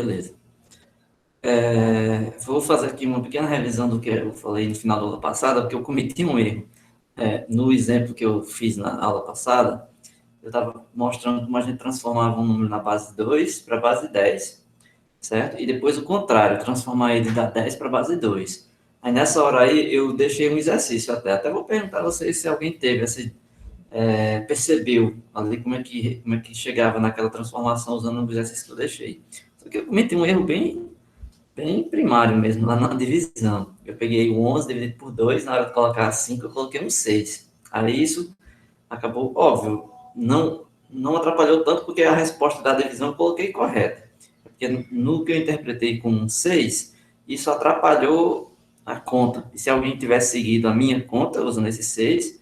Beleza. Vou fazer aqui uma pequena revisão do que eu falei no final da aula passada, porque eu cometi um erro. No exemplo que eu fiz na aula passada, eu estava mostrando como a gente transformava um número na base 2 para a base 10, certo? E depois o contrário, transformar ele da 10 para a base 2. Aí nessa hora aí eu deixei um exercício até vou perguntar a vocês se alguém teve percebeu ali como é que chegava naquela transformação usando o exercício que eu deixei. Só que eu cometi um erro bem primário mesmo, lá na divisão. Eu peguei o 11 dividido por 2, na hora de colocar 5, eu coloquei um 6. Aí isso acabou, óbvio, não atrapalhou tanto porque a resposta da divisão eu coloquei correta. Porque no que eu interpretei como um 6, isso atrapalhou a conta. E se alguém tivesse seguido a minha conta usando esse 6,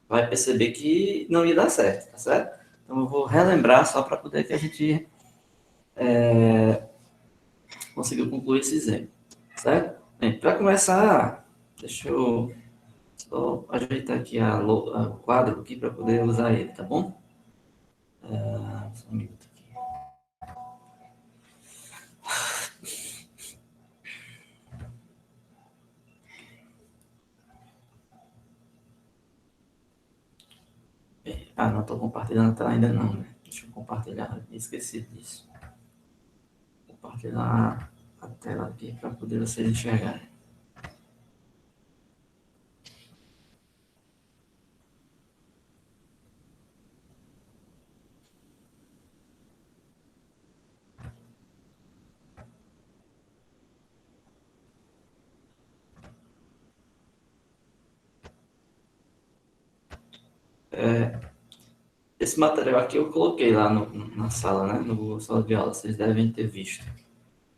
vai perceber que não ia dar certo, tá certo? Então eu vou relembrar só para poder que a gente conseguiu concluir esse exemplo, certo? Bem, para começar, deixa eu só ajeitar aqui o quadro aqui para poder usar ele, tá bom? Só um minuto aqui. Não estou compartilhando a tela ainda não, né? Deixa eu compartilhar, esqueci disso. Compartilhar a tela aqui para poder vocês enxergarem. Esse material aqui eu coloquei lá na sala, né? No sala de aula, vocês devem ter visto.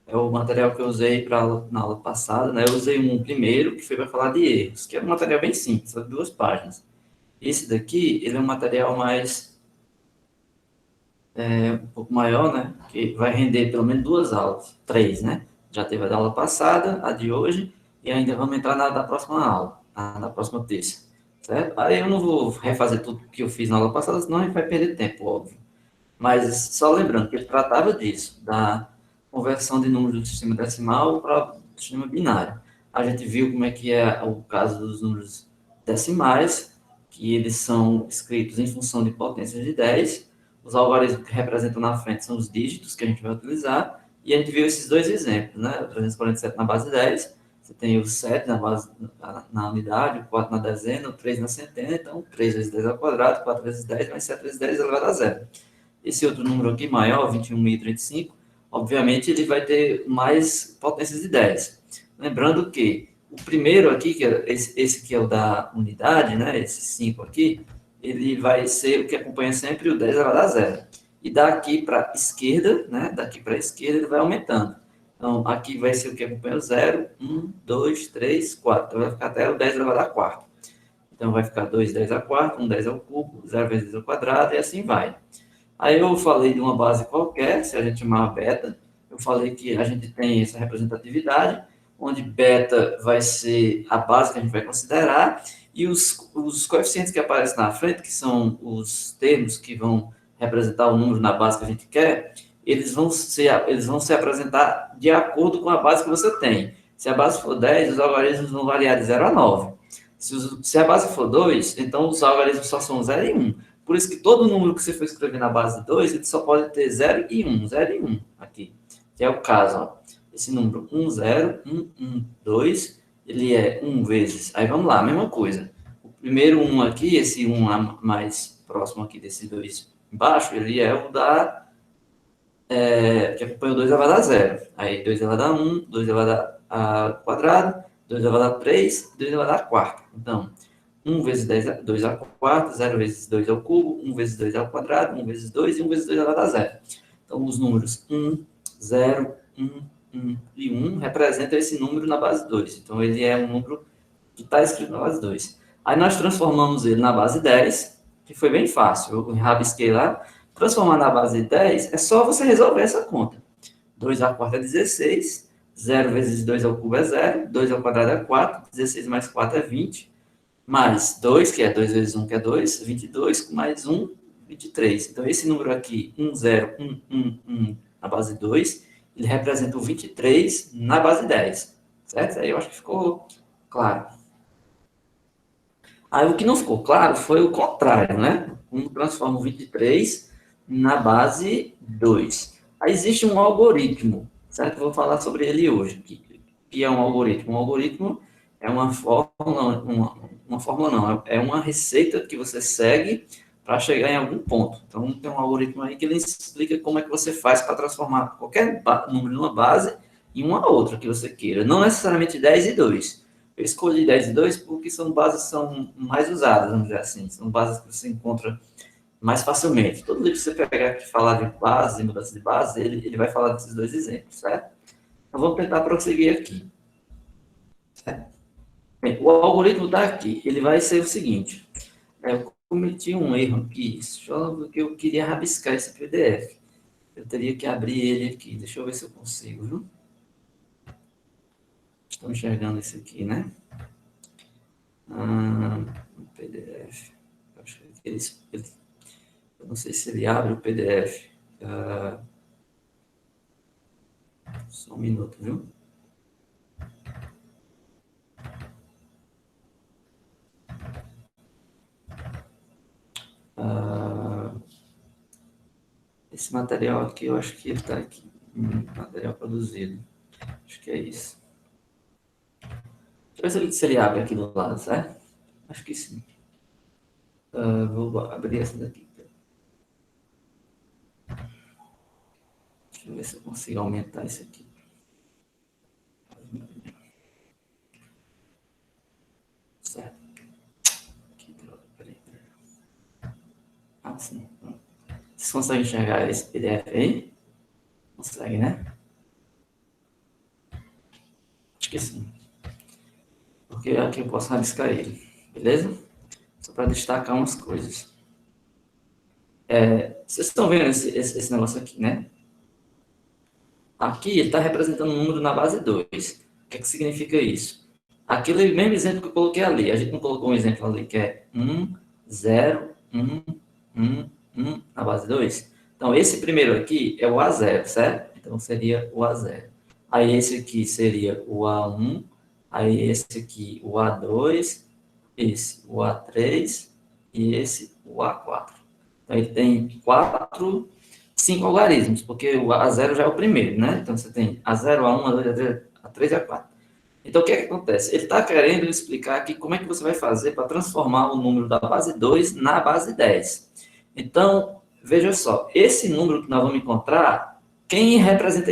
É o material que eu usei na aula passada, né? Eu usei um primeiro, que foi para falar de erros, que é um material bem simples, só de 2 páginas. Esse daqui, ele é um material um pouco maior, né? Que vai render pelo menos 2 aulas, 3, né? Já teve a da aula passada, a de hoje, e ainda vamos entrar na da próxima aula, na próxima terça, certo? Aí eu não vou refazer tudo que eu fiz na aula passada, senão a gente vai perder tempo, óbvio. Mas só lembrando que ele tratava disso, da conversão de números do sistema decimal para o sistema binário. A gente viu como é que é o caso dos números decimais, que eles são escritos em função de potências de 10. Os algarismos que representam na frente são os dígitos que a gente vai utilizar. E a gente viu esses dois exemplos, né? O 347 na base 10, você tem o 7 na unidade, o 4 na dezena, o 3 na centena. Então, 3 vezes 10 ao quadrado, 4 vezes 10, mais 7 vezes 10 elevado a zero. Esse outro número aqui, maior, 21.035, obviamente ele vai ter mais potências de 10. Lembrando que o primeiro aqui, que é esse que é o da unidade, né, esse 5 aqui, ele vai ser o que acompanha sempre o 10 elevado a zero. E daqui para a esquerda, né, daqui para a esquerda, ele vai aumentando. Então, aqui vai ser o que acompanha o 0, 1, 2, 3, 4. Então, vai ficar até o 10 elevado a 4. Então, vai ficar 2 10 a 4, 1 10 ao cubo, 0 vezes 10 ao quadrado, e assim vai. Aí eu falei de uma base qualquer, se a gente chamar beta, eu falei que a gente tem essa representatividade, onde beta vai ser a base que a gente vai considerar, e os coeficientes que aparecem na frente, que são os termos que vão representar o número na base que a gente quer, eles vão se apresentar de acordo com a base que você tem. Se a base for 10, os algarismos vão variar de 0 a 9. Se a base for 2, então os algarismos só são 0 e 1. Por isso que todo número que você for escrever na base 2, ele só pode ter 0 e 1, 0 e 1 aqui. Que é o caso, ó. Esse número 1, 0, 1, 1, 2, ele é 1 vezes. Aí vamos lá, mesma coisa. O primeiro 1 aqui, esse 1 mais próximo aqui desse 2 embaixo, ele é o que acompanha o 2 elevado a 0. Aí 2 elevado a 1, 2 elevado a quadrado, 2 elevado a 3, 2 elevado a 4. Então, 1 vezes 10, 2 ao quarto, 0 vezes 2 ao cubo, 1 vezes 2 ao quadrado, 1 vezes 2 e 1 vezes 2 elevado a 0. Então, os números 1, 0, 1, 1 e 1 representam esse número na base 2. Então, ele é um número que está escrito na base 2. Aí, nós transformamos ele na base 10, que foi bem fácil. Eu rabisquei lá. Transformar na base 10 é só você resolver essa conta. 2 ao quarto é 16, 0 vezes 2 ao cubo é 0, 2 ao quadrado é 4, 16 mais 4 é 20, mais 2, que é 2 vezes 1, que é 2, 22, mais 1, 23. Então, esse número aqui, 1, 0, 1, 1, 1, na base 2, ele representa o 23 na base 10, certo? Aí eu acho que ficou claro. Aí o que não ficou claro foi o contrário, né? Como transforma o 23 na base 2. Aí existe um algoritmo, certo? Vou falar sobre ele hoje. Que é um algoritmo? Um algoritmo é uma fórmula, uma fórmula não, é uma receita que você segue para chegar em algum ponto. Então tem um algoritmo aí que ele explica como é que você faz para transformar qualquer número numa base em uma outra que você queira. Não necessariamente 10 e 2. Eu escolhi 10 e 2 porque são bases que são mais usadas, vamos dizer assim. São bases que você encontra mais facilmente. Todo livro que você pegar que falar de base, mudança de base, ele vai falar desses dois exemplos, certo? Então vamos tentar prosseguir aqui. Certo? Bem, o algoritmo está aqui. Ele vai ser o seguinte. Eu cometi um erro aqui, só porque eu queria rabiscar esse PDF. Eu teria que abrir ele aqui. Deixa eu ver se eu consigo, viu? Estão enxergando isso aqui, né? PDF. Acho que eu não sei se ele abre o PDF. Só um minuto, viu? Esse material aqui, eu acho que ele está aqui. Material produzido. Acho que é isso. Deixa eu ver se ele abre aqui do lado, certo? Acho que sim. Vou abrir essa daqui. Deixa eu ver se eu consigo aumentar isso aqui. Certo. Aqui, peraí. Sim. Vocês conseguem enxergar esse PDF aí? Consegue, né? Acho que sim. Porque aqui eu posso rabiscar ele. Beleza? Só para destacar umas coisas. Vocês estão vendo esse negócio aqui, né? Aqui ele está representando um número na base 2. O que é que significa isso? Aquele mesmo exemplo que eu coloquei ali. A gente não colocou um exemplo ali que é 1, 0, 1, 1, 1 na base 2? Então, esse primeiro aqui é o A0, certo? Então, seria o A0. Aí, esse aqui seria o A1. Aí, esse aqui, o A2. Esse, o A3. E esse, o A4. Então, ele tem 5 algarismos, porque o A0 já é o primeiro, né? Então, você tem A0, A1, A2, A3 e A4. Então, o que é que acontece? Ele está querendo explicar aqui como é que você vai fazer para transformar o número da base 2 na base 10. Então, veja só, esse número que nós vamos encontrar, quem representa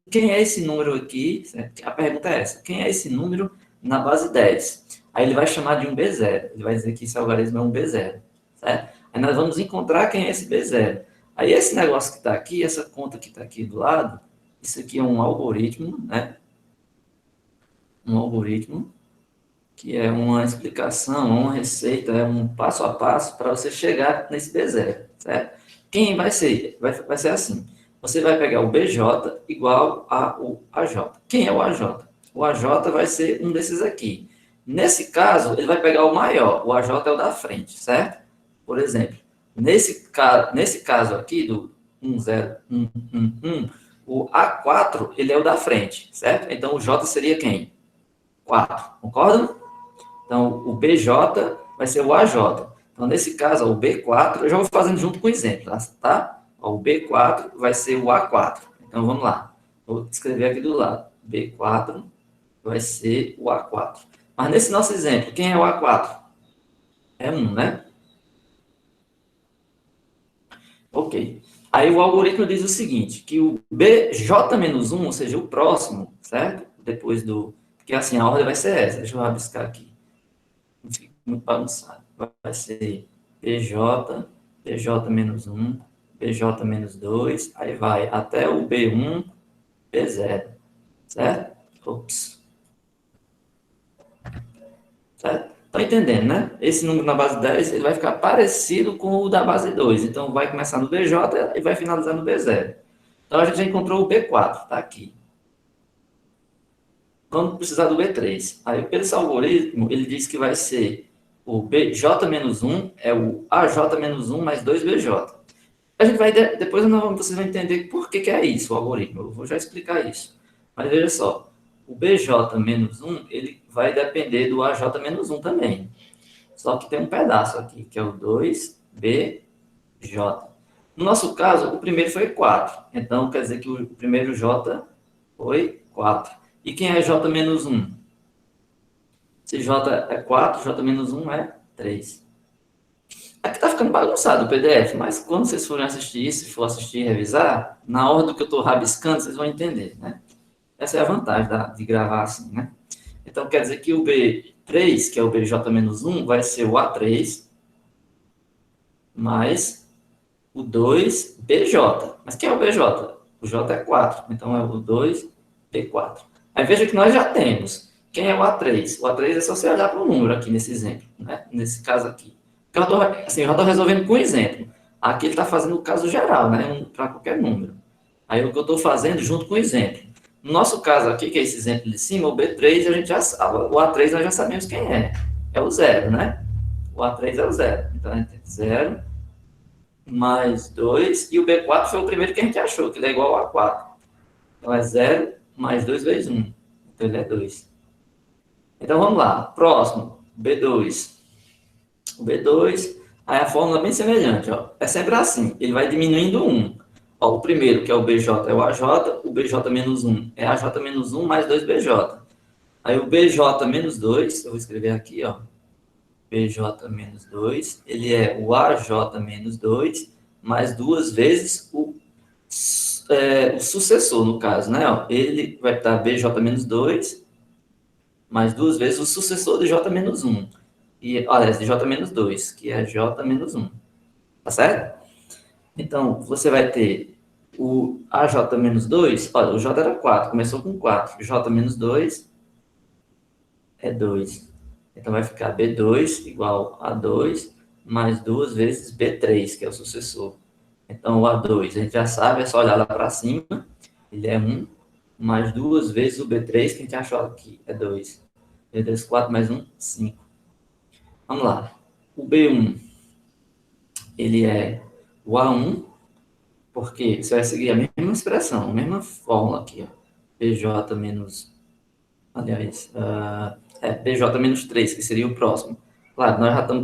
quem é esse número aqui? Certo? A pergunta é essa, quem é esse número na base 10? Aí ele vai chamar de um B0, ele vai dizer que esse algarismo é um B0, certo? Aí nós vamos encontrar quem é esse B0. Aí esse negócio que está aqui, essa conta que está aqui do lado, isso aqui é um algoritmo, né? Um algoritmo que é uma explicação, uma receita, é um passo a passo para você chegar nesse B0, certo? Quem vai ser? Vai ser assim. Você vai pegar o BJ igual ao AJ. Quem é o AJ? O AJ vai ser um desses aqui. Nesse caso, ele vai pegar o maior. O AJ é o da frente, certo? Por exemplo, nesse caso aqui, do 10111, o A4, ele é o da frente, certo? Então, o J seria quem? 4, concorda? Então, o BJ vai ser o AJ. Então, nesse caso, o B4, eu já vou fazendo junto com o exemplo, tá? O B4 vai ser o A4. Então, vamos lá. Vou escrever aqui do lado. B4 vai ser o A4. Mas nesse nosso exemplo, quem é o A4? É 1, né? Ok. Aí o algoritmo diz o seguinte, que o BJ-1, ou seja, o próximo, certo? Depois do... Porque assim, a ordem vai ser essa. Deixa eu rabiscar aqui. Não fica muito bagunçado. Vai ser BJ, BJ-1, BJ-2, aí vai até o B1, B0, certo? Ops. Certo? Estão entendendo, né? Esse número na base 10 ele vai ficar parecido com o da base 2. Então, vai começar no BJ e vai finalizar no B0. Então, a gente já encontrou o B4, tá aqui. Vamos precisar do B3. Aí, esse algoritmo, ele diz que vai ser o BJ-1 é o AJ-1 mais 2BJ. A gente vai, depois vocês vão entender por que é isso, o algoritmo. Eu vou já explicar isso. Mas veja só, o BJ-1, ele vai depender do AJ-1 também. Só que tem um pedaço aqui, que é o 2BJ. No nosso caso, o primeiro foi 4. Então, quer dizer que o primeiro J foi 4. E quem é J-1? Se J é 4, J-1 é 3. Aqui tá ficando bagunçado o PDF, mas quando vocês forem assistir isso, se for assistir e revisar, na ordem que eu estou rabiscando, vocês vão entender, né? Essa é a vantagem de gravar assim, né? Então, quer dizer que o B3, que é o BJ-1, vai ser o A3 mais o 2BJ. Mas quem é o BJ? O J é 4, então é o 2B4. Aí veja que nós já temos. Quem é o A3? O A3 é só você olhar para o número aqui nesse exemplo, né? Nesse caso aqui. Eu já estou resolvendo com exemplo. Aqui ele está fazendo o caso geral, né? Para qualquer número. Aí o que eu estou fazendo junto com o exemplo. No nosso caso aqui, que é esse exemplo de cima, o B3 a gente já sabe. O A3 nós já sabemos quem é. É o zero, né? O A3 é o zero. Então a gente tem 0 mais 2. E o B4 foi o primeiro que a gente achou, que ele é igual a 4. Então é 0 mais 2 vezes 1. Então ele é 2. Então vamos lá. Próximo, B2. O B2, aí a fórmula é bem semelhante. Ó. É sempre assim, ele vai diminuindo 1. Ó, o primeiro, que é o BJ, é o AJ. O BJ-1 é AJ-1 mais 2BJ. Aí o BJ-2, eu vou escrever aqui, ó. BJ-2, ele é o AJ-2 mais duas vezes o sucessor, no caso, né? Ó, ele vai estar BJ-2 mais duas vezes o sucessor de J-1. E, aliás, de J-2, que é J-1. Tá certo? Então, você vai ter o AJ-2, olha, o J era 4, começou com 4. J-2 é 2. Então, vai ficar B2 igual a 2 mais duas vezes B3, que é o sucessor. Então, o A2, a gente já sabe, é só olhar lá para cima, ele é 1, mais duas vezes o B3, que a gente achou aqui, é 2. B2, 4 mais 1, 5. Vamos lá. O B1, ele é o A1, porque você vai seguir a mesma expressão, a mesma fórmula aqui, ó. BJ menos, aliás, BJ menos 3, que seria o próximo. Claro,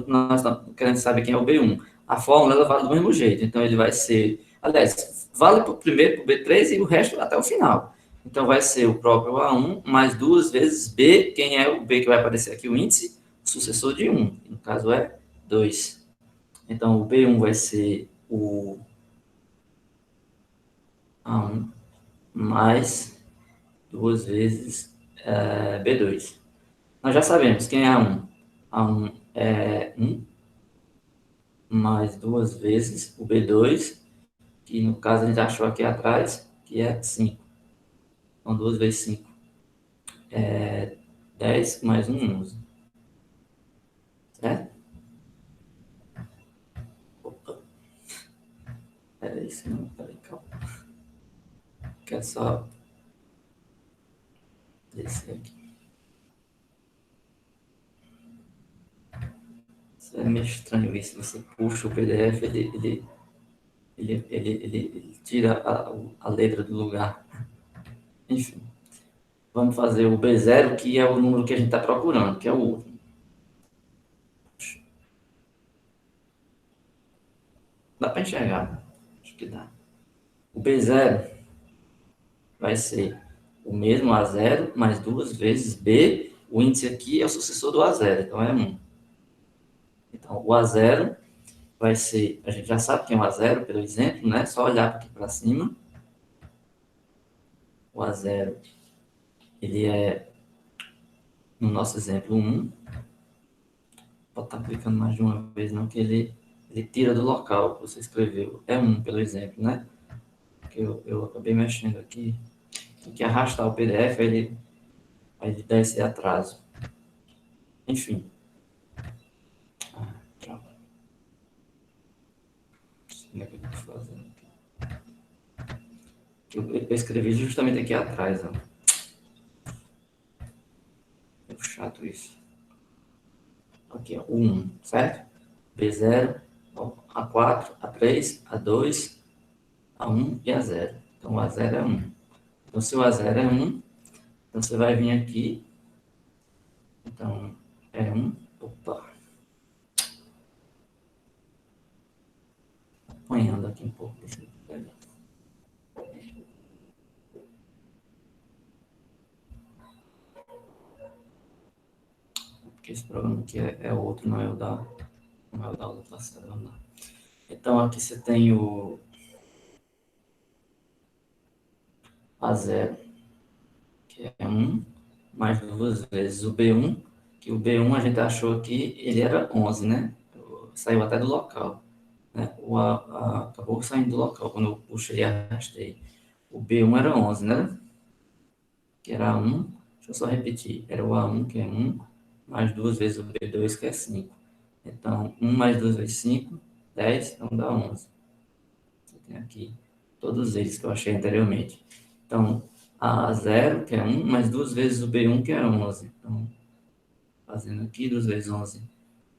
nós estamos querendo saber quem é o B1. A fórmula, ela vale do mesmo jeito, então ele vai ser, aliás, vale para o primeiro, para o B3 e o resto até o final. Então vai ser o próprio A1 mais duas vezes B, quem é o B que vai aparecer aqui, o índice, sucessor de 1, no caso é 2. Então o B1 vai ser o A1 mais duas vezes B2. Nós já sabemos quem é A1. A1 é 1 mais duas vezes o B2, que no caso a gente achou aqui atrás, que é 5. Então, 2 vezes 5 é 10 mais 1, 11. Certo? Opa, era isso, não? Peraí, calma. Quer só descer aqui. Isso é meio estranho isso. Você puxa o PDF, ele tira a letra do lugar. Enfim, vamos fazer o B0, que é o número que a gente está procurando, que é o último. Dá para enxergar? Acho que dá. O B0 vai ser o mesmo A0 mais duas vezes B. O índice aqui é o sucessor do A0, então é 1. Então, o A0 vai ser, a gente já sabe quem é o A0 pelo exemplo, né? Só olhar aqui para cima. O A0, ele é, no nosso exemplo, 1. Pode estar clicando mais de uma vez, não, que ele tira do local que você escreveu. É 1 pelo exemplo, né? Porque eu acabei mexendo aqui. Tem que arrastar o PDF, aí ele dá esse atraso. Enfim. Como é que eu estou fazendo aqui? Eu escrevi justamente aqui atrás, ó. É chato isso. Aqui, ó, o 1, certo? B0 A4, A3, A2, A1 e A0. Então, o A0 é 1. Então, se o A0 é 1, então você vai vir aqui. Então, é 1. Opa. Apanhando aqui um pouco. Deixa eu pegar. Porque esse programa aqui é outro, não é o da aula passada. Vamos lá. Então, aqui você tem o A0, que é 1, mais duas vezes o B1, que o B1 a gente achou aqui, ele era 11, né? Saiu até do local, né? Acabou saindo do local quando eu puxei e arrastei. O B1 era 11, né? Que era 1. Deixa eu só repetir. Era o A1, que é 1, mais duas vezes o B2, que é 5. Então, 1 mais 2 vezes 5, 10, então dá 11. Tem aqui todos eles que eu achei anteriormente. Então, A0, que é 1, mais duas vezes o B1, que é 11. Então, fazendo aqui, 2 vezes 11,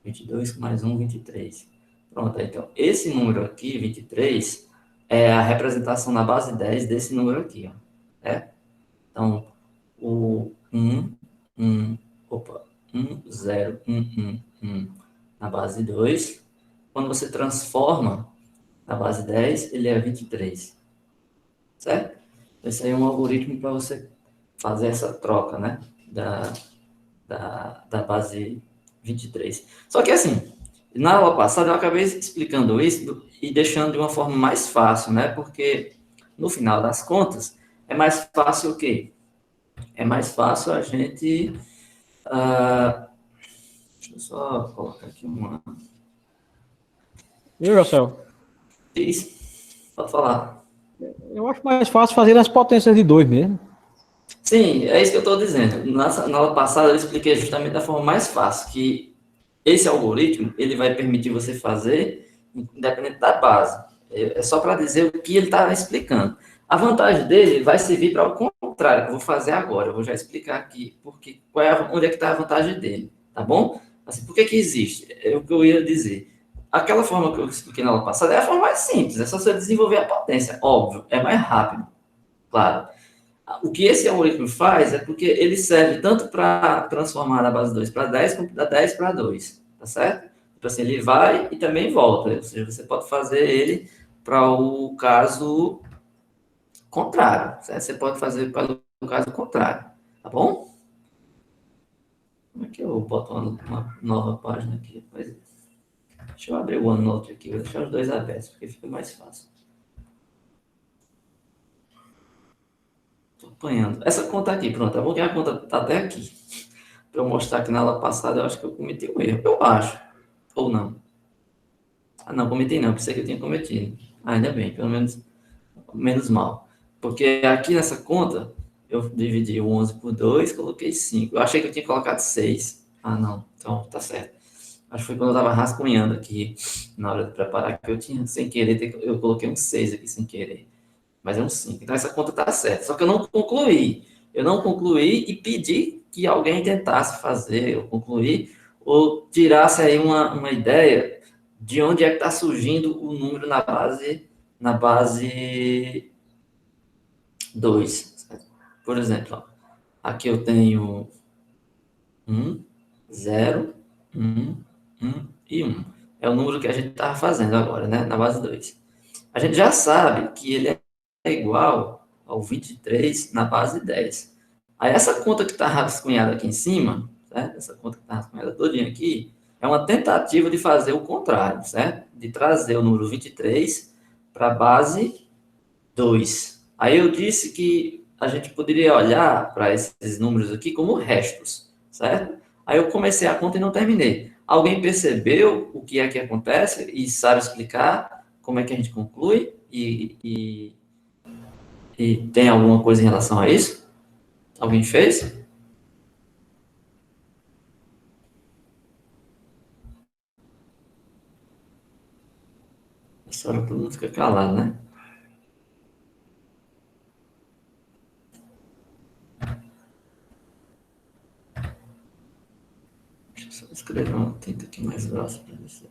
22, mais 1, 23. Pronto, então, esse número aqui, 23, é a representação na base 10 desse número aqui, ó. Então, o 1, 1, opa, 1, 0, 1, 1, 1 na base 2. Quando você transforma na base 10, ele é 23, certo? Esse aí é um algoritmo para você fazer essa troca, né? Da base 23. Só que assim, na aula passada eu acabei explicando isso e deixando de uma forma mais fácil, né? Porque no final das contas é mais fácil o quê? É mais fácil a gente. Deixa eu só colocar aqui uma. Viu, José? Isso, pode falar. Eu acho mais fácil fazer as potências de 2 mesmo. Sim, é isso que eu estou dizendo. Na aula passada eu expliquei justamente da forma mais fácil, que esse algoritmo ele vai permitir você fazer independente da base. É só para dizer o que ele está explicando. A vantagem dele vai servir para o contrário, que eu vou fazer agora. Eu vou já explicar aqui porque, onde é que está a vantagem dele, tá bom? Assim, por que que existe? É o que eu ia dizer. Aquela forma que eu expliquei na aula passada é a forma mais simples, é só você desenvolver a potência. Óbvio, é mais rápido, claro. O que esse algoritmo faz é porque ele serve tanto para transformar da base 2 para 10, como da 10 para 2, tá certo? Tipo assim, ele vai e também volta, ou seja, você pode fazer ele para o caso contrário, certo? Você pode fazer para o caso contrário, tá bom? Como é que eu boto uma nova página aqui? Deixa eu abrir o OneNote aqui, vou deixar os dois abertos, porque fica mais fácil. Estou apanhando. Essa conta aqui, pronto, é bom que a conta está até aqui. Para eu mostrar que na aula passada eu acho que eu cometi um erro. Eu acho. Ou não. Ah, não, cometi não. Pensei que eu tinha cometido. Ah, ainda bem, pelo menos menos mal. Porque aqui nessa conta, eu dividi o 11 por 2, coloquei 5. Eu achei que eu tinha colocado 6. Ah, não. Então, tá certo. Acho que foi quando eu estava rascunhando aqui, na hora de preparar, que eu tinha, sem querer, eu coloquei um 6 aqui, sem querer. Mas é um 5. Então, essa conta tá certa. Só que eu não concluí. Eu não concluí e pedi que alguém tentasse fazer, eu concluí, ou tirasse aí uma ideia de onde é que está surgindo o número na base 2. Por exemplo, ó, aqui eu tenho 1, 0, 1, 1 e 1. É o número que a gente estava fazendo agora, né? Na base 2. A gente já sabe que ele é igual ao 23 na base 10. Aí essa conta que está rascunhada aqui em cima, certo? Essa conta que está rascunhada todinha aqui, é uma tentativa de fazer o contrário, certo? De trazer o número 23 para a base 2. Aí eu disse que a gente poderia olhar para esses números aqui como restos, certo? Aí eu comecei a conta e não terminei. Alguém percebeu o que é que acontece e sabe explicar como é que a gente conclui e tem alguma coisa em relação a isso? Alguém fez? Essa hora todo mundo fica calado, né? Deixa eu só escrever uma tinta aqui mais grossa para ver se...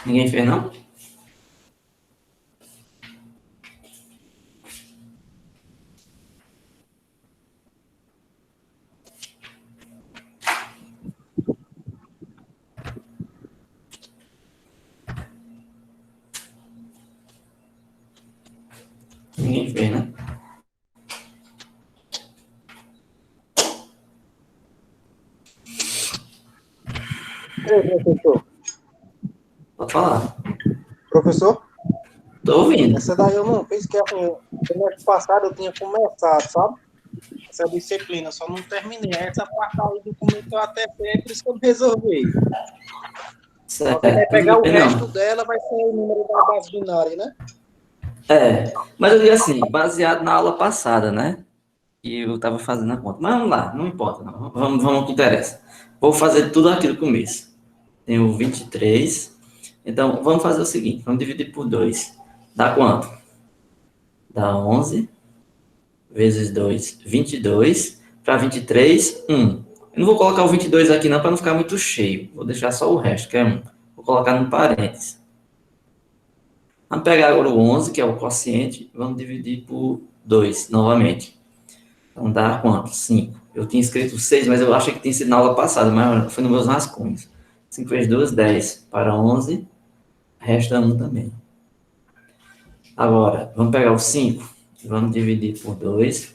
Ninguém fez, não? Ninguém fez, né? Professor. Pode falar. Professor, Tô ouvindo. essa daí eu não fiz, que assim, semestre passado eu tinha começado, sabe? Essa disciplina, só não terminei. Essa parte aí do documento eu até sei, por isso que eu resolvi. Só que vai Certo, pegar tudo o bem, resto não. dela, vai ser o número da base binária, né? Mas eu digo assim, baseado na aula passada, né? E eu tava fazendo a conta. Mas vamos lá, não importa, não. Vamos ao que interessa. Vou fazer tudo aqui no começo. Tenho 23. Então, vamos fazer o seguinte, vamos dividir por 2. Dá quanto? Dá 11 vezes 2, 22. Para 23, 1. Eu não vou colocar o 22 aqui não, para não ficar muito cheio. Vou deixar só o resto, que é 1. Vou colocar no parênteses. Vamos pegar agora o 11, que é o quociente, vamos dividir por 2 novamente. Então dá quanto? 5. Eu tinha escrito 6, mas eu achei que tinha sido na aula passada, mas foi nos meus rascunhos. 5 vezes 2, 10. Para 11, resta 1 também. Agora, vamos pegar o 5, vamos dividir por 2,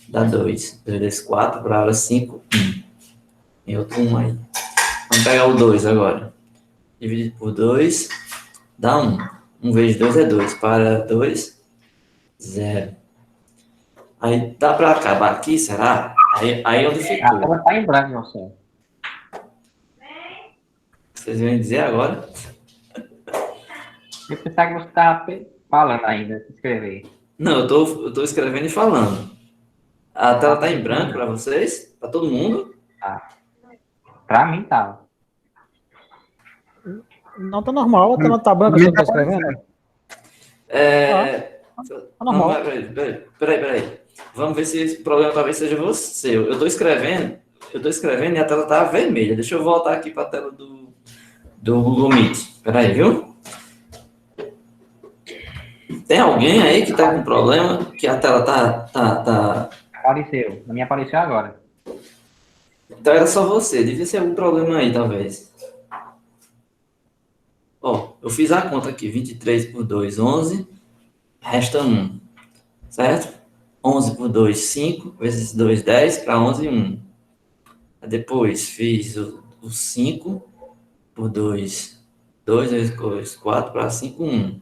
dá 2. 2 vezes 4, para 5, 1. Tem outro 1 aí. Vamos pegar o 2 agora. Dividido por 2, dá 1. 1 vezes 2 é 2. Para 2, 0. Aí dá para acabar aqui, será? Aí onde A ficou? tela tá em branco, você. Vocês vão dizer agora? Eu pensava que você estava falando ainda, se escrever. Não, eu tô escrevendo e falando. A tela tá em branco para Não. vocês? Para todo mundo? Tá. Pra mim, tá. Não, tá normal, tá, tá branca, você não tá escrevendo? Tá Não, normal. peraí. Vamos ver se esse problema talvez seja você. Eu tô escrevendo e a tela tá vermelha. Deixa eu voltar aqui para a tela do Google Meet. Peraí, viu? Tem alguém aí que tá com problema que a tela tá... Apareceu. Na minha apareceu agora. Então era só você. Devia ser algum problema aí, talvez. Ó, eu fiz a conta aqui. 23 por 2, 11. Resta 1. Certo? 11 por 2, 5. Vezes 2, 10. Para 11, 1. Depois fiz o 5 por 2. 2 vezes 2, 4 para 5, 1.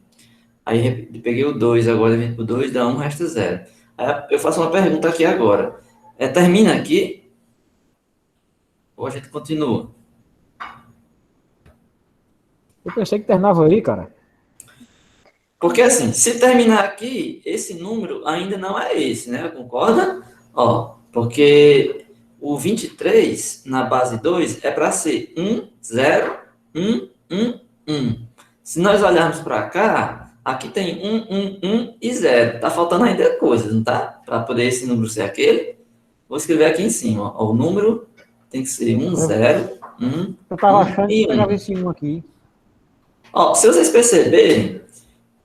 Aí peguei o 2 agora, dividido por 2, dá 1, resta 0. Aí eu faço uma pergunta aqui agora. Termina aqui ou a gente continua? Eu pensei que terminava aí, cara. Porque assim, se terminar aqui, esse número ainda não é esse, né? Concorda? Ó, porque o 23 na base 2 é para ser 1, 0, 1, 1, 1. Se nós olharmos para cá, aqui tem 1, 1, 1 e 0. Tá faltando ainda coisas, não tá? Para poder esse número ser aquele. Vou escrever aqui em cima. Ó, o número tem que ser 1, 0, 1, Eu tava 1 achando que e pegava 1. esse 1 aqui. Ó, se vocês perceberem,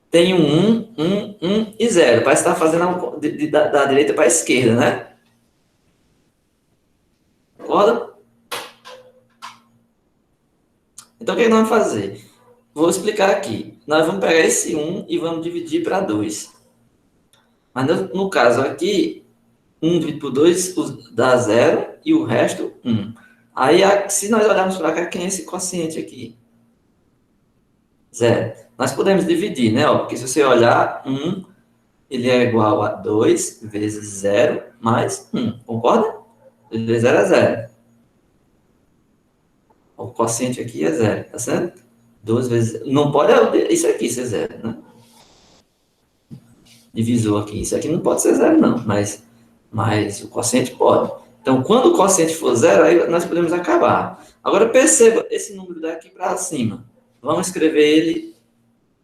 tem um 1 e 0. Parece que está fazendo da direita para a esquerda, né? Concorda? Então, o que nós vamos fazer? Vou explicar aqui. Nós vamos pegar esse 1 e vamos dividir para 2. Mas no caso aqui, 1 dividido por 2 dá 0 e o resto 1. Aí, se nós olharmos para cá, quem é esse quociente aqui? 0. Nós podemos dividir, né? Ó, porque se você olhar, 1 ele é igual a 2 vezes 0 mais 1. Concorda? 2 vezes 0 é 0. O quociente aqui é 0, tá certo? 2 vezes... Não pode isso aqui ser 0, né? Divisor aqui. Isso aqui não pode ser 0, não. Mas o quociente pode. Então, quando o quociente for 0, aí nós podemos acabar. Agora, perceba esse número daqui para cima. Vamos escrever ele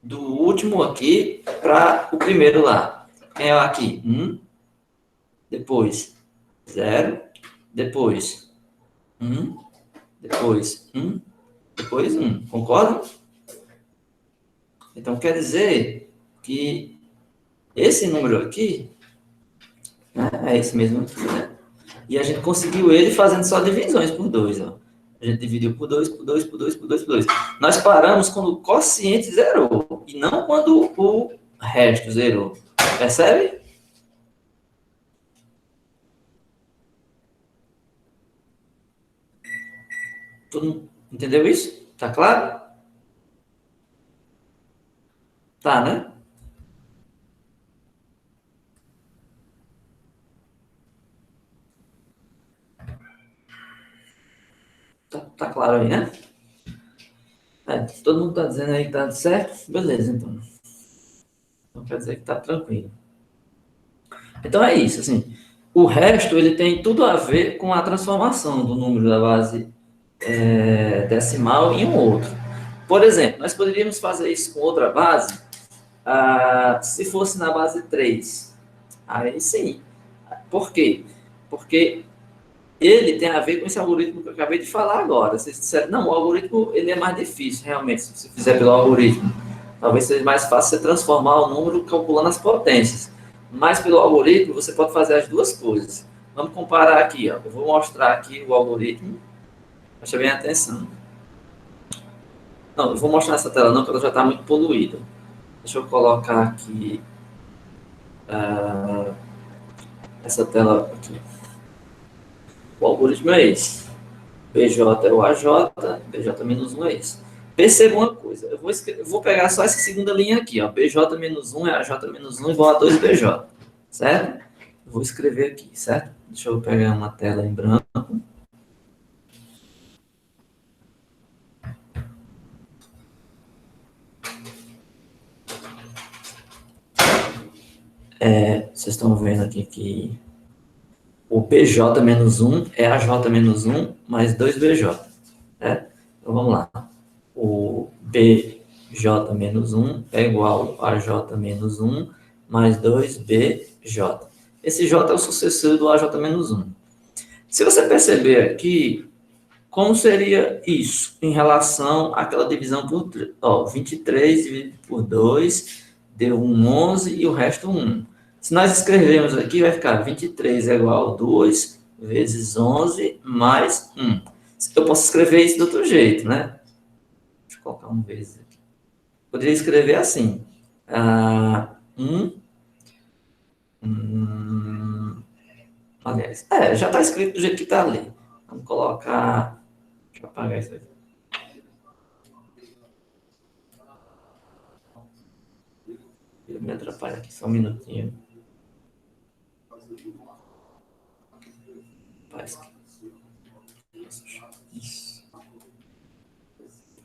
do último aqui para o primeiro lá. Quem é aqui? 1. Depois 0. Depois 1. Depois 1. Depois 1. Concorda? Então, quer dizer que esse número aqui, né, é esse mesmo aqui, né? E a gente conseguiu ele fazendo só divisões por 2, ó. A gente dividiu por 2, por 2, por 2, por 2, por 2. Nós paramos quando o quociente zerou, e não quando o resto zerou. Percebe? Todo mundo entendeu isso? Tá claro? Tá, né? Tá claro aí, né? Todo mundo tá dizendo aí que tá certo? Beleza, então. Então quer dizer que tá tranquilo. Então é isso, assim. O resto, ele tem tudo a ver com a transformação do número da base decimal em um outro. Por exemplo, nós poderíamos fazer isso com outra base, se fosse na base 3. Aí sim. Por quê? Porque ele tem a ver com esse algoritmo que eu acabei de falar agora. Vocês disseram, não, o algoritmo ele é mais difícil, realmente, se você fizer pelo algoritmo. Talvez seja mais fácil você transformar o número calculando as potências. Mas pelo algoritmo, você pode fazer as duas coisas. Vamos comparar aqui, ó. Eu vou mostrar aqui o algoritmo. Preste bem atenção. Não, não vou mostrar essa tela não, porque ela já está muito poluída. Deixa eu colocar aqui essa tela aqui. O algoritmo é esse. BJ é o AJ, BJ-1 é esse. Perceba uma coisa, eu vou pegar só essa segunda linha aqui, ó. BJ-1 é AJ-1 igual a 2BJ, certo? Eu vou escrever aqui, certo? Deixa eu pegar uma tela em branco. Vocês estão vendo aqui que o BJ-1 é AJ-1 mais 2BJ, certo? Então vamos lá. O BJ-1 é igual a J-1 mais 2BJ. Esse J é o sucessor do AJ-1. Se você perceber aqui, como seria isso em relação àquela divisão por 3? 23 dividido por 2 deu 11 e o resto 1. Se nós escrevermos aqui, vai ficar 23 é igual a 2 vezes 11 mais 1. Eu posso escrever isso de outro jeito, né? Deixa eu colocar um vezes aqui. Poderia escrever assim. 1. Aliás, já está escrito do jeito que está ali. Vamos colocar. Deixa eu apagar isso aqui. Me atrapalha aqui, só um minutinho. Isso.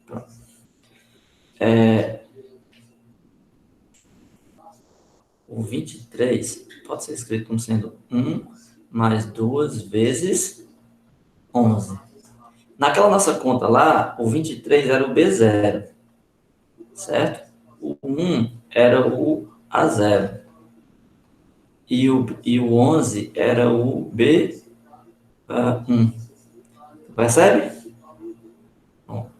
Pronto. O 23 pode ser escrito como sendo 1 mais 2 vezes 11. Naquela nossa conta lá, o 23 era o B0, certo? O 1 era o A0. E o 11 era o B1. Percebe? Bom,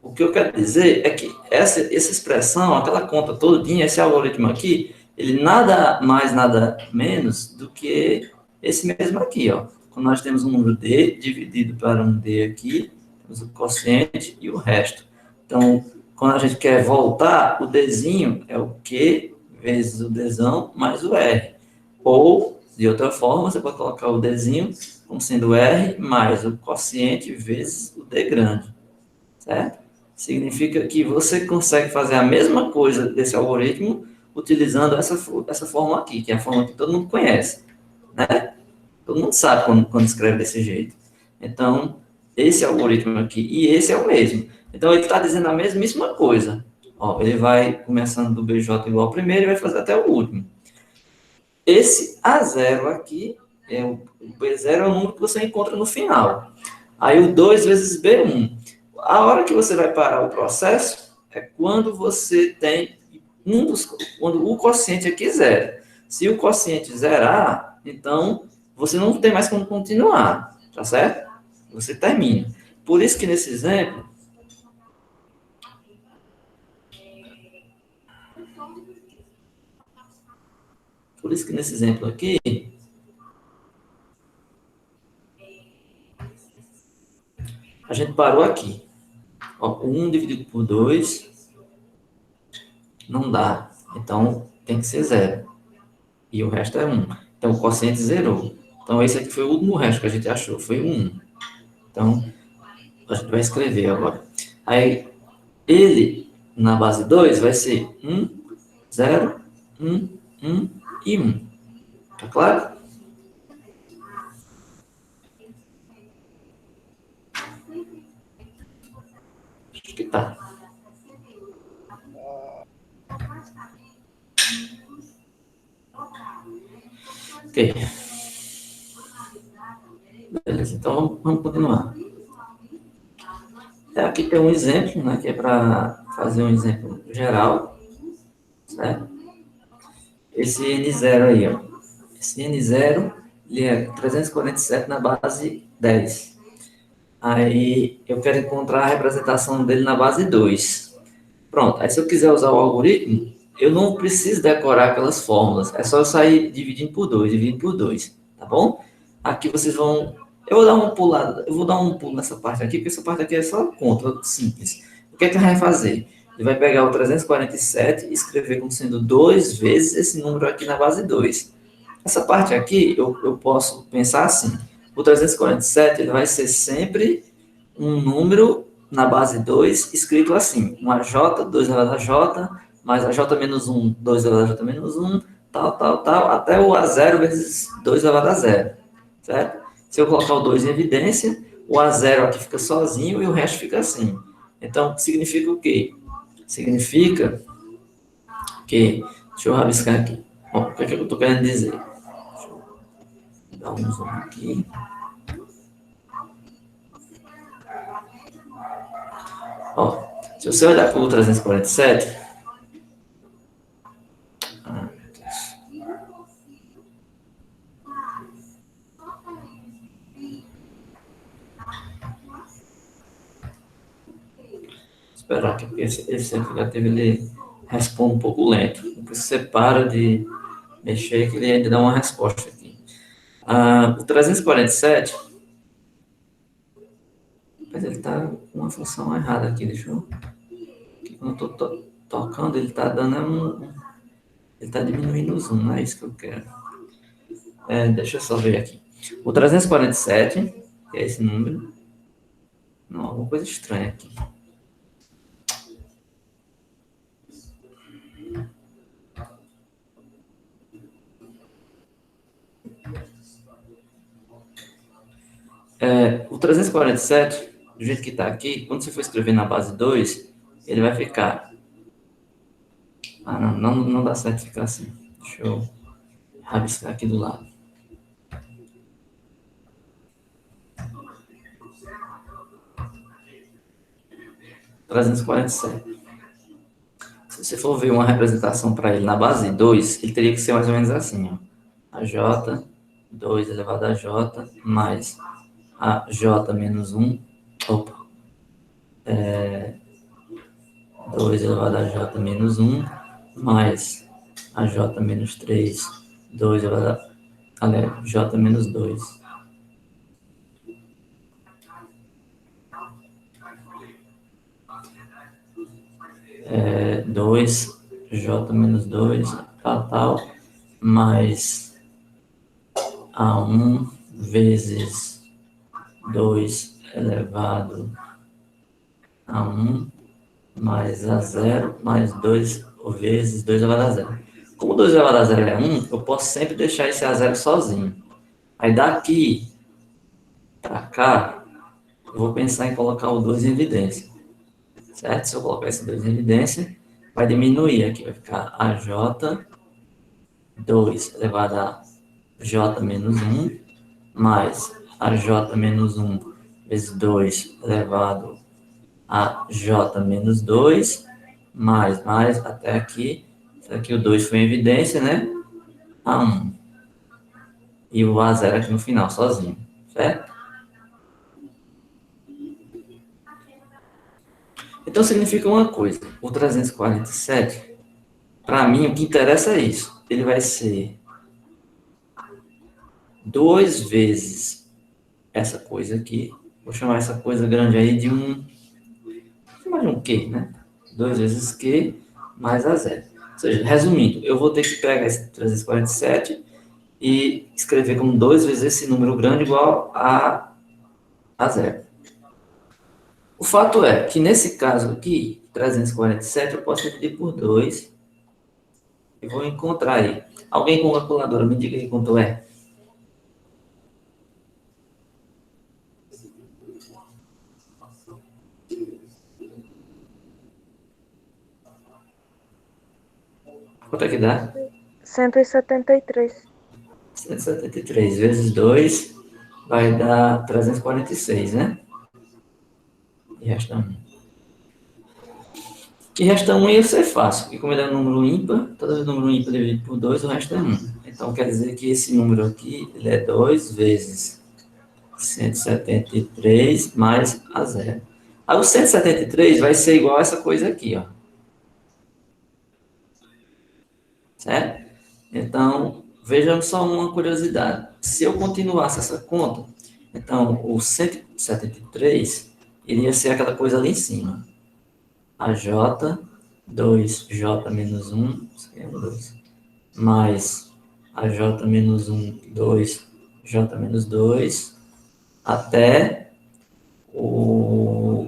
o que eu quero dizer é que essa expressão, aquela conta todinha, esse algoritmo aqui, ele nada mais, nada menos do que esse mesmo aqui, ó. Quando nós temos um número D dividido para um D aqui, temos o quociente e o resto. Então, quando a gente quer voltar, o Dzinho é o Q vezes o Dzão mais o R. Ou, de outra forma, você pode colocar o Dzinho como sendo R mais o quociente vezes o D grande. Certo? Significa que você consegue fazer a mesma coisa desse algoritmo utilizando essa fórmula aqui, que é a fórmula que todo mundo conhece. Né? Todo mundo sabe quando escreve desse jeito. Então, esse algoritmo aqui e esse é o mesmo. Então, ele está dizendo a mesmíssima coisa. Ó, ele vai começando do BJ igual ao primeiro e vai fazer até o último. Esse A0 aqui, o B0 é o número que você encontra no final. Aí o 2 vezes B1. A hora que você vai parar o processo é quando você tem quando o quociente aqui zera. Se o quociente zerar, então você não tem mais como continuar, tá certo? Você termina. Por isso que nesse exemplo, Por isso que nesse exemplo aqui, a gente parou aqui. Ó, 1 dividido por 2 não dá. Então, tem que ser 0. E o resto é 1. Então, o quociente zerou. Então, esse aqui foi o último resto que a gente achou. Foi o 1. Então, a gente vai escrever agora. Aí, ele, na base 2, vai ser 1, 0, 1, 1 e 1. Tá claro? Acho que tá. Ok. Beleza, então vamos continuar. Aqui tem um exemplo, né, que é para fazer um exemplo geral, certo? Esse N0 aí, ó. Esse N0, ele é 347 na base 10. Aí eu quero encontrar a representação dele na base 2. Pronto, aí se eu quiser usar o algoritmo, eu não preciso decorar aquelas fórmulas. É só eu sair dividindo por 2, tá bom? Aqui vocês vão... Eu vou dar um pulo nessa parte aqui, porque essa parte aqui é só conta simples. O que é que ele vai fazer? Ele vai pegar o 347 e escrever como sendo 2 vezes esse número aqui na base 2. Essa parte aqui, eu posso pensar assim. O 347 ele vai ser sempre um número na base 2, escrito assim, um AJ, 2 elevado a J, mais AJ menos 1, 2 elevado a J menos 1, tal, até o A0 vezes 2 elevado a 0, certo? Se eu colocar o 2 em evidência, o A0 aqui fica sozinho e o resto fica assim. Então, significa o quê? Significa que, deixa eu rabiscar aqui, ó, o que é que eu estou querendo dizer? Deixa eu dar um zoom aqui. Ó, se você olhar para o 347, esperar aqui, porque esse aplicativo ele responde um pouco lento. Depois você para de mexer que ele ainda dá uma resposta aqui. O 347, mas ele está com uma função errada aqui, deixa eu... Quando eu estou tocando, ele está dando ele está diminuindo o zoom, não é isso que eu quero. Deixa eu só ver aqui. O 347, que é esse número, não, alguma coisa estranha aqui. O 347, do jeito que está aqui, quando você for escrever na base 2, ele vai ficar... não dá certo ficar assim. Deixa eu rabiscar aqui do lado. O 347. Se você for ver uma representação para ele na base 2, ele teria que ser mais ou menos assim, ó. A J, 2 elevado a J, mais a J menos 1, 2 elevado a J menos 1, mais a J menos 3, 2 elevado a J menos 2. É, 2, J menos 2, tal, mais A1 vezes 2 elevado a 1, mais A0, mais 2 vezes 2 elevado a 0. Como 2 elevado a 0 é 1, eu posso sempre deixar esse A0 sozinho. Aí daqui para cá, eu vou pensar em colocar o 2 em evidência. Certo? Se eu colocar esse 2 em evidência, vai diminuir aqui, vai ficar AJ 2 elevado a J menos 1, mais AJ menos 1 vezes 2 elevado a J menos 2, mais, até aqui. Aqui o 2 foi em evidência, né? A1. E o A0 aqui no final, sozinho. Certo? Então, significa uma coisa. O 347, para mim, o que interessa é isso. Ele vai ser 2 vezes essa coisa aqui. Vou chamar essa coisa grande aí de um... Vou chamar de um Q, né? 2 vezes Q mais a zero. Ou seja, resumindo, eu vou ter que pegar esse 347 e escrever como 2 vezes esse número grande igual a zero. O fato é que nesse caso aqui, 347, eu posso dividir por 2 e vou encontrar aí. Alguém com calculadora, me diga aí quanto é. Quanto é que dá? 173. 173 vezes 2 vai dar 346, né? E resta 1. E resta 1 ia ser fácil, porque como ele é um número ímpar, toda vez que o número ímpar dividido por 2, o resto é 1. Então, quer dizer que esse número aqui, ele é 2 vezes 173 mais a zero. Aí o 173 vai ser igual a essa coisa aqui, ó. Certo? Então, vejamos só uma curiosidade. Se eu continuasse essa conta, então o 173 iria ser aquela coisa ali em cima. A J, 2J menos 1, isso aqui é 2, mais a J menos 1, 2J menos 2, até o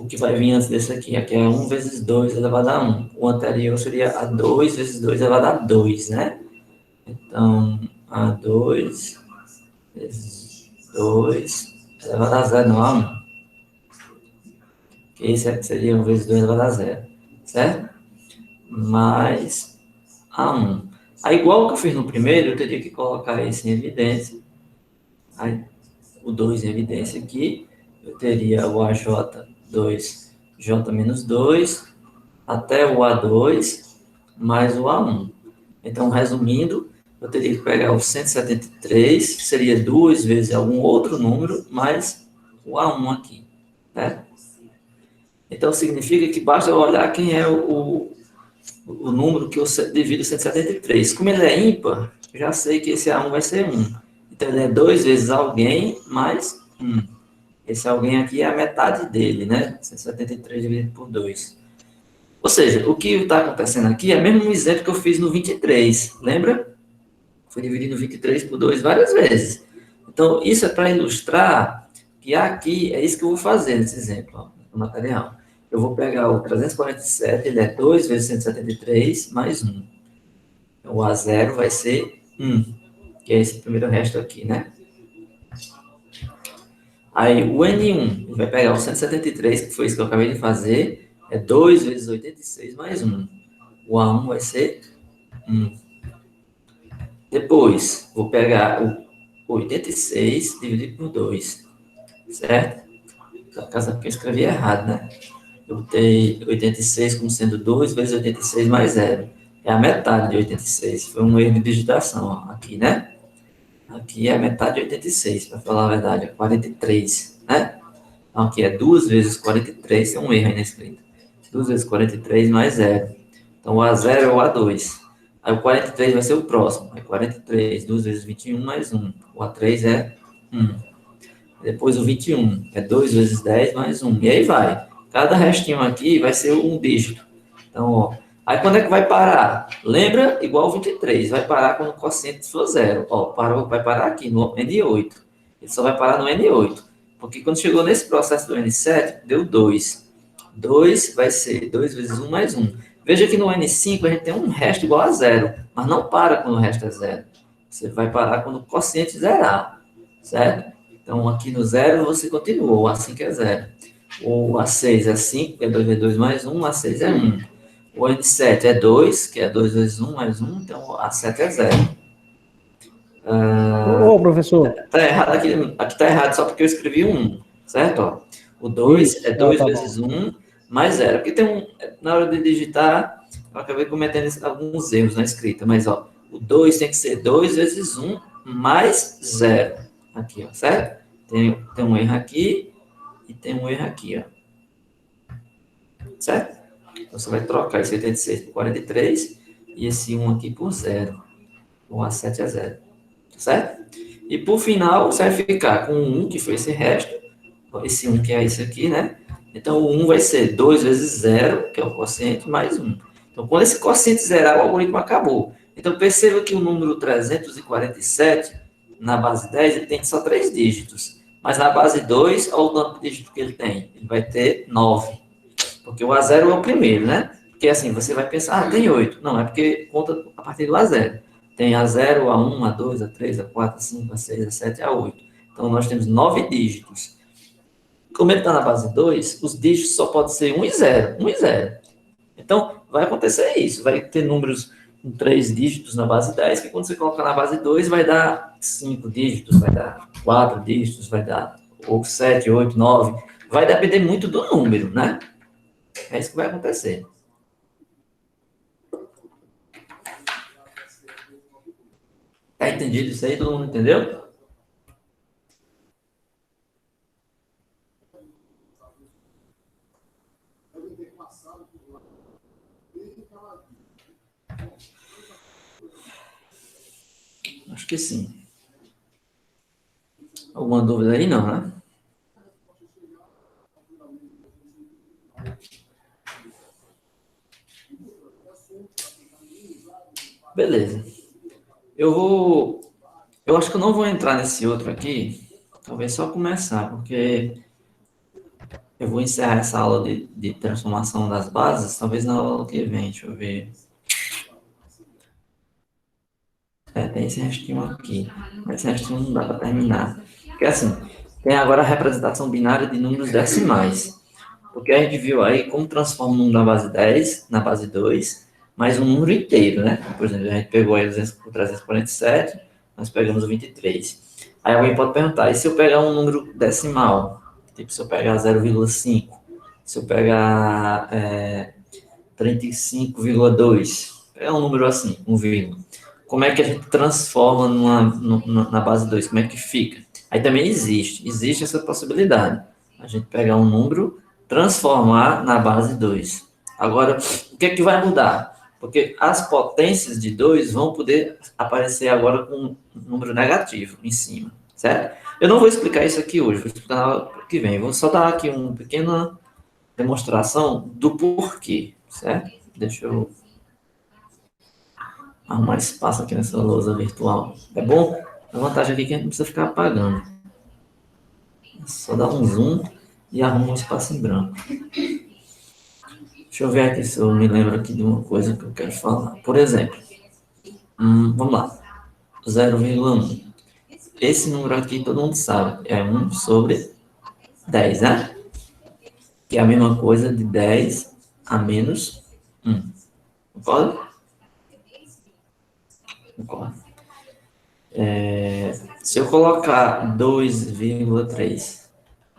que vai vir antes desse aqui. Aqui é 1 vezes 2 elevado a 1. O anterior seria a 2 vezes 2 elevado a 2, né? Então, a 2 vezes 2 elevado a 0, não a 1. Que esse aqui seria 1 vezes 2 elevado a 0, certo? Mais a 1. Aí, igual que eu fiz no primeiro, eu teria que colocar esse em evidência. Aí, o 2 em evidência aqui. Eu teria o AJ 2J menos 2, até o A2, mais o A1. Então, resumindo, eu teria que pegar o 173, que seria 2 vezes algum outro número, mais o A1 aqui, né? Então, significa que basta eu olhar quem é o número que eu divido 173. Como ele é ímpar, eu já sei que esse A1 vai ser 1. Então, ele é 2 vezes alguém mais 1. Esse alguém aqui é a metade dele, né? 173 dividido por 2. Ou seja, o que está acontecendo aqui é mesmo um exemplo que eu fiz no 23. Lembra? Fui dividindo 23 por 2 várias vezes. Então, isso é para ilustrar que aqui é isso que eu vou fazer nesse exemplo, ó, no material. Eu vou pegar o 347, ele é 2 vezes 173 mais 1. Então, o A0 vai ser 1, que é esse primeiro resto aqui, né? Aí, o N1, ele vai pegar o 173, que foi isso que eu acabei de fazer, é 2 vezes 86 mais 1. O A1 vai ser 1. Depois, vou pegar o 86 dividido por 2, certo? No caso aqui eu escrevi errado, né? Eu botei 86 como sendo 2 vezes 86 mais 0. É a metade de 86. Foi um erro de digitação, ó, aqui, né? Aqui é a metade de 86, para falar a verdade, é 43, né? Então, aqui é 2 vezes 43, tem um erro aí na escrita. 2 vezes 43 mais 0. Então, o A0 é o A2. Aí, o 43 vai ser o próximo. Aí, 43, 2 vezes 21 mais 1. O A3 é 1. Depois, o 21 é 2 vezes 10 mais 1. E aí vai. Cada restinho aqui vai ser um dígito. Então, ó. Aí, quando é que vai parar? Lembra? Igual o 23. Vai parar quando o quociente for 0. Ó, parou, vai parar aqui no N8. Ele só vai parar no N8. Porque quando chegou nesse processo do N7, deu 2. 2 vai ser 2 vezes 1 mais 1. Veja que no N5 a gente tem um resto igual a 0. Mas não para quando o resto é 0. Você vai parar quando o quociente zerar. Certo? Então, aqui no 0 você continua. O A5 é 0. O A6 é 5, que é 2 vezes 2 mais 1. O A6 é 1. O N7 é 2, que é 2 vezes 1 mais 1. Então, o A7 é 0. Ô, professor. Tá errado aqui, tá errado só porque eu escrevi 1, certo? Ó, o 2 Isso. é 2 Tá vezes bom. 1 mais 0. Porque tem na hora de digitar, eu acabei cometendo alguns erros na escrita, mas ó, o 2 tem que ser 2 vezes 1 mais 0. Aqui, ó, certo? Tem um erro aqui e tem um erro aqui, ó. Certo? Então, você vai trocar esse 86 por 43 e esse 1 aqui por 0. O A7 é 0. Certo? E por final, você vai ficar com o 1, que foi esse resto, esse 1 que é esse aqui, né? Então, o 1 vai ser 2 vezes 0, que é o quociente, mais 1. Então, quando esse quociente zerar, o algoritmo acabou. Então, perceba que o número 347, na base 10, ele tem só 3 dígitos. Mas na base 2, olha o tanto de dígito que ele tem. Ele vai ter 9. Porque o A0 é o primeiro, né? Porque assim, você vai pensar, tem 8. Não, é porque conta a partir do A0. Tem A0, A1, A2, A3, A4, A5, A6, A7, A8. Então, nós temos 9 dígitos. Como ele está na base 2, os dígitos só podem ser 1 e 0. 1 e 0. Então, vai acontecer isso. Vai ter números com 3 dígitos na base 10, que quando você colocar na base 2, vai dar 5 dígitos, vai dar 4 dígitos, vai dar ou 7, 8, 9. Vai depender muito do número, né? É isso que vai acontecer. Tá entendido isso aí? Todo mundo entendeu? Acho que sim. Alguma dúvida aí? Não, né? Beleza. Eu acho que eu não vou entrar nesse outro aqui. Talvez só começar, porque eu vou encerrar essa aula de transformação das bases, talvez na aula que vem. Deixa eu ver. Tem esse restinho aqui. Mas esse restinho não dá para terminar. Porque assim, tem agora a representação binária de números decimais. Porque a gente viu aí como transforma um número na base 10, na base 2, mais um número inteiro, né? Por exemplo, a gente pegou aí o 347, nós pegamos o 23. Aí alguém pode perguntar, e se eu pegar um número decimal? Tipo, se eu pegar 0,5, se eu pegar 35,2, pegar um número assim, um vírgula. Como é que a gente transforma na base 2? Como é que fica? Aí também existe essa possibilidade. A gente pegar um número, transformar na base 2. Agora, o que é que vai mudar? Porque as potências de 2 vão poder aparecer agora com um número negativo em cima, certo? Eu não vou explicar isso aqui hoje, vou explicar na aula que vem. Vou só dar aqui uma pequena demonstração do porquê, certo? Deixa eu arrumar espaço aqui nessa lousa virtual. É bom? A vantagem aqui é que a gente não precisa ficar apagando. É só dar um zoom e arruma um espaço em branco. Deixa eu ver aqui se eu me lembro aqui de uma coisa que eu quero falar. Por exemplo, vamos lá. 0,1. Esse número aqui todo mundo sabe. É 1 sobre 10, né? Que é a mesma coisa de 10 a menos 1. Concorda? Concorda. Se eu colocar 2,3,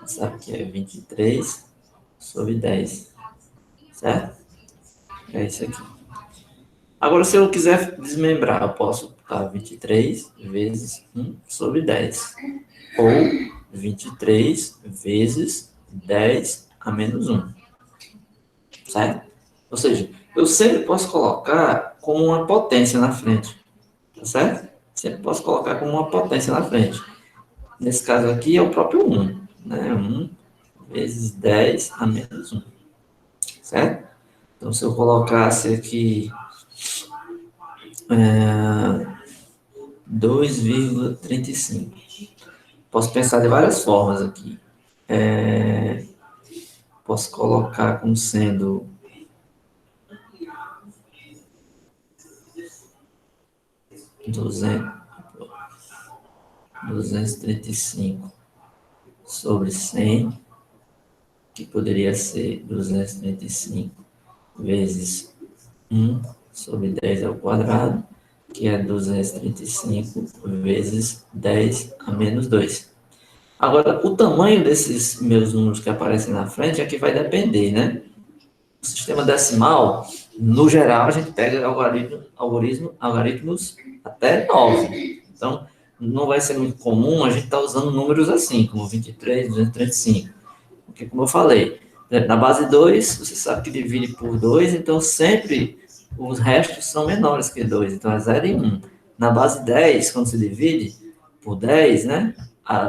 sabe que é 23 sobre 10. Certo? É isso aqui. Agora, se eu quiser desmembrar, eu posso botar 23 vezes 1 sobre 10. Ou 23 vezes 10 a menos 1. Certo? Ou seja, eu sempre posso colocar como uma potência na frente. Tá certo? Sempre posso colocar como uma potência na frente. Nesse caso aqui é o próprio 1. Né? 1 vezes 10 a menos 1. Certo? Então, se eu colocasse aqui 2,35. Posso pensar de várias formas aqui. Posso colocar como sendo 235 sobre 100, que poderia ser 235 vezes 1 sobre 10 ao quadrado, que é 235 vezes 10 a menos 2. Agora, o tamanho desses meus números que aparecem na frente é que vai depender, né? O sistema decimal, no geral, a gente pega algoritmos até 9. Então, não vai ser muito comum a gente estar usando números assim, como 23, 235. Porque, como eu falei, na base 2, você sabe que divide por 2, então sempre os restos são menores que 2, então é 0 e 1. Na base 10, quando se divide por 10, né,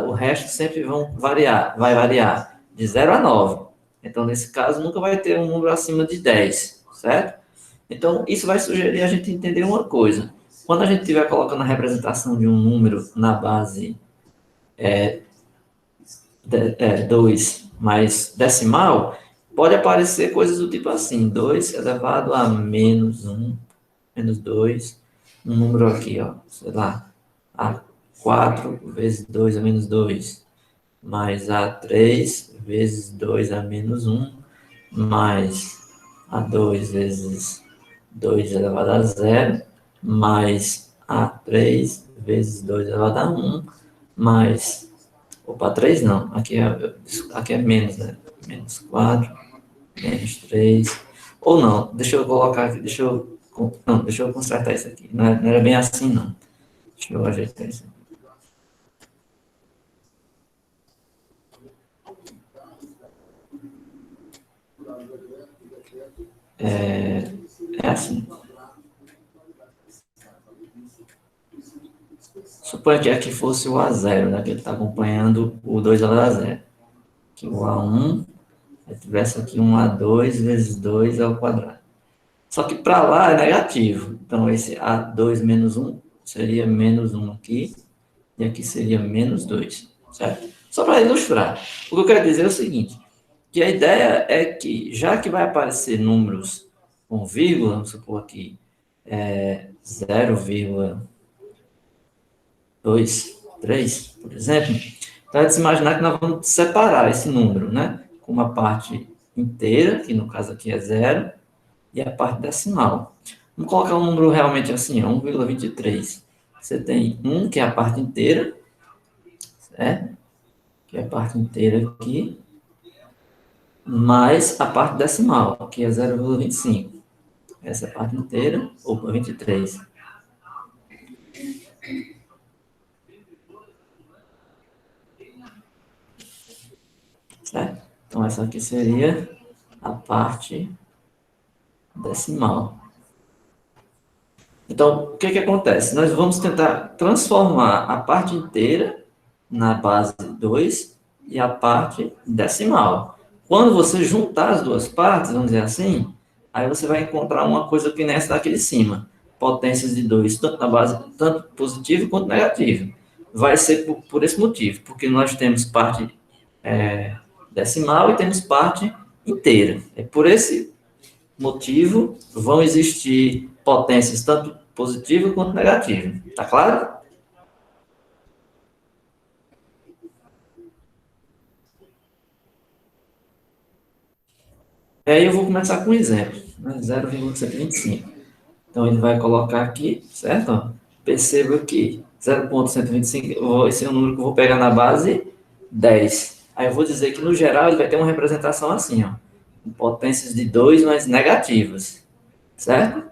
o resto sempre vai variar de 0 a 9. Então, nesse caso, nunca vai ter um número acima de 10, certo? Então, isso vai sugerir a gente entender uma coisa. Quando a gente estiver colocando a representação de um número na base 2 mais decimal, pode aparecer coisas do tipo assim, 2 elevado a menos 1, menos 2, um número aqui, ó, sei lá, a 4 vezes 2 a menos 2, mais a 3 vezes 2 a menos 1, mais a 2 vezes 2 elevado a 0, mais a 3 vezes 2 elevado a 1, mais, opa, 3 não, aqui é menos, né? Menos 4, menos 3, ou não, deixa eu colocar aqui, deixa eu consertar isso aqui, não era bem assim, não. Deixa eu ajeitar isso aqui. É assim. Suponha que aqui fosse o A0, né? Que ele está acompanhando o 2 elevado a 0. Que o A1 tivesse aqui um A2 vezes 2 ao quadrado. Só que para lá é negativo. Então, esse A2 menos 1 seria menos 1 aqui. E aqui seria menos 2. Certo? Só para ilustrar. O que eu quero dizer é o seguinte. Que a ideia é que, já que vai aparecer números com vírgula, vamos supor aqui, 0,23, por exemplo, então é de se imaginar que nós vamos separar esse número, né? Com uma parte inteira, que no caso aqui é 0, e a parte decimal. Vamos colocar um número realmente assim, 1,23. Você tem 1, que é a parte inteira, certo? Que é a parte inteira aqui, mais a parte decimal, que é 0,25. Essa é a parte inteira, opa, 23. Certo? Então, essa aqui seria a parte decimal. Então, o que acontece? Nós vamos tentar transformar a parte inteira na base 2 e a parte decimal. Quando você juntar as duas partes, vamos dizer assim, aí você vai encontrar uma coisa que nessa daqui de cima. Potências de 2, tanto na base, tanto positivo quanto negativo. Vai ser por esse motivo, porque nós temos parte decimal e temos parte inteira. É por esse motivo vão existir potências tanto positivas quanto negativas. Tá claro? E aí eu vou começar com um exemplo, né? 0,125. Então ele vai colocar aqui, certo? Perceba que 0,125, esse é o número que eu vou pegar na base 10. Aí eu vou dizer que no geral ele vai ter uma representação assim, ó, com potências de 2, mas negativas, certo?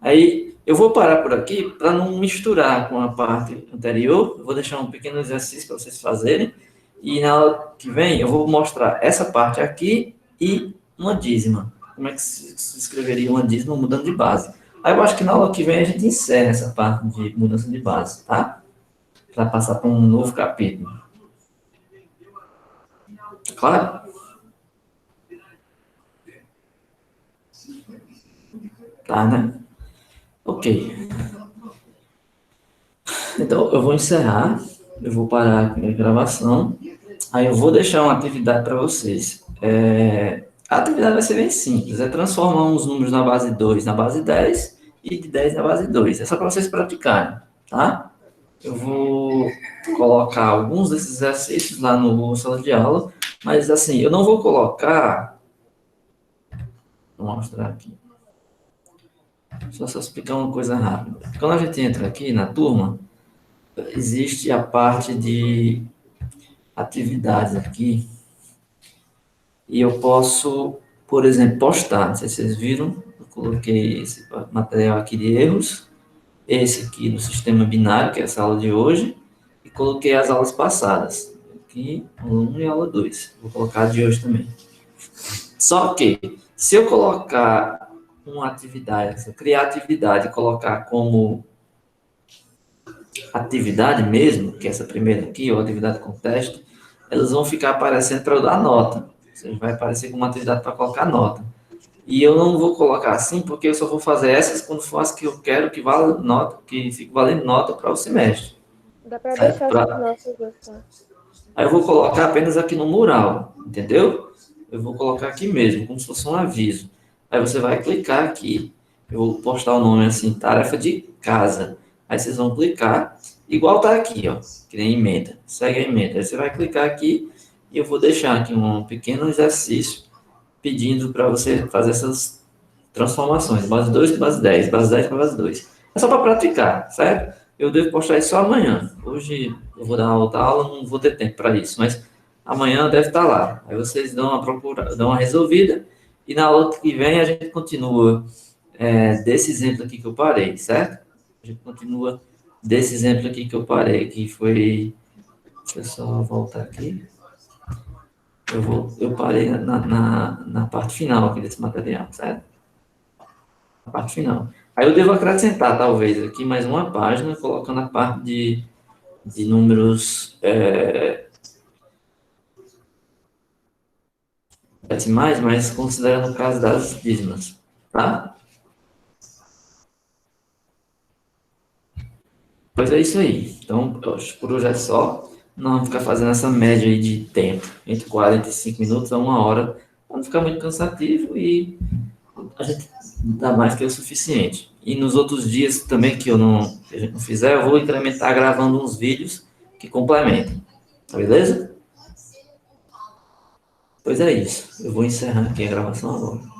Aí eu vou parar por aqui para não misturar com a parte anterior. Eu vou deixar um pequeno exercício para vocês fazerem. E na aula que vem eu vou mostrar essa parte aqui e uma dízima. Como é que se escreveria uma dízima mudando de base. Aí eu acho que na aula que vem a gente encerra essa parte de mudança de base, tá? Para passar para um novo capítulo. Claro? Tá, né? Ok. Então, eu vou encerrar. Eu vou parar aqui a gravação. Aí eu vou deixar uma atividade para vocês. A atividade vai ser bem simples. É transformar uns números na base 2 na base 10 e de 10 na base 2. É só para vocês praticarem, tá? Eu vou colocar alguns desses exercícios lá no sala de aula, mas assim, eu não vou colocar... Vou mostrar aqui. Só explicar uma coisa rápida. Quando a gente entra aqui na turma, existe a parte de atividades aqui, e eu posso, por exemplo, postar. Não sei se vocês viram, eu coloquei esse material aqui de erros, esse aqui do sistema binário, que é essa aula de hoje, e coloquei as aulas passadas. Aqui, aula 1 e aula 2. Vou colocar a de hoje também. Só que, se eu colocar uma atividade, essa criatividade, colocar como atividade mesmo, que é essa primeira aqui, ou atividade com teste, elas vão ficar aparecendo para eu dar nota. Ou seja, vai aparecer como uma atividade para colocar nota. E eu não vou colocar assim, porque eu só vou fazer essas quando for as que eu quero que valha nota, que fique valendo nota para o semestre. Dá pra Certo? deixar as nossas assim. Aí eu vou colocar apenas aqui no mural, entendeu? Eu vou colocar aqui mesmo, como se fosse um aviso. Aí você vai clicar aqui. Eu vou postar o nome assim, tarefa de casa. Aí vocês vão clicar, igual tá aqui, ó, que nem emenda. Segue a emenda. Aí você vai clicar aqui e eu vou deixar aqui um pequeno exercício pedindo para você fazer essas transformações. Base 2 para base 10, base 10 para base 2. É só para praticar, certo? Eu devo postar isso só amanhã. Hoje eu vou dar uma outra aula, não vou ter tempo para isso, mas amanhã deve estar lá. Aí vocês dão uma procura, dão uma resolvida e na aula que vem a gente continua desse exemplo aqui que eu parei, certo? A gente continua desse exemplo aqui que eu parei, que foi... Deixa eu só voltar aqui. Eu parei na parte final aqui desse material, certo? Na parte final. Aí eu devo acrescentar, talvez, aqui mais uma página, colocando a parte de números decimais, mas considerando o caso das dízimas, tá? Pois é isso aí. Então, eu acho que por hoje é só. Não vamos ficar fazendo essa média aí de tempo, entre 45 minutos a 1 hora, para não ficar muito cansativo e a gente dá mais que o suficiente. E nos outros dias também que a gente não fizer, eu vou incrementar gravando uns vídeos que complementem. Tá beleza? Pois é isso. Eu vou encerrar aqui a gravação agora.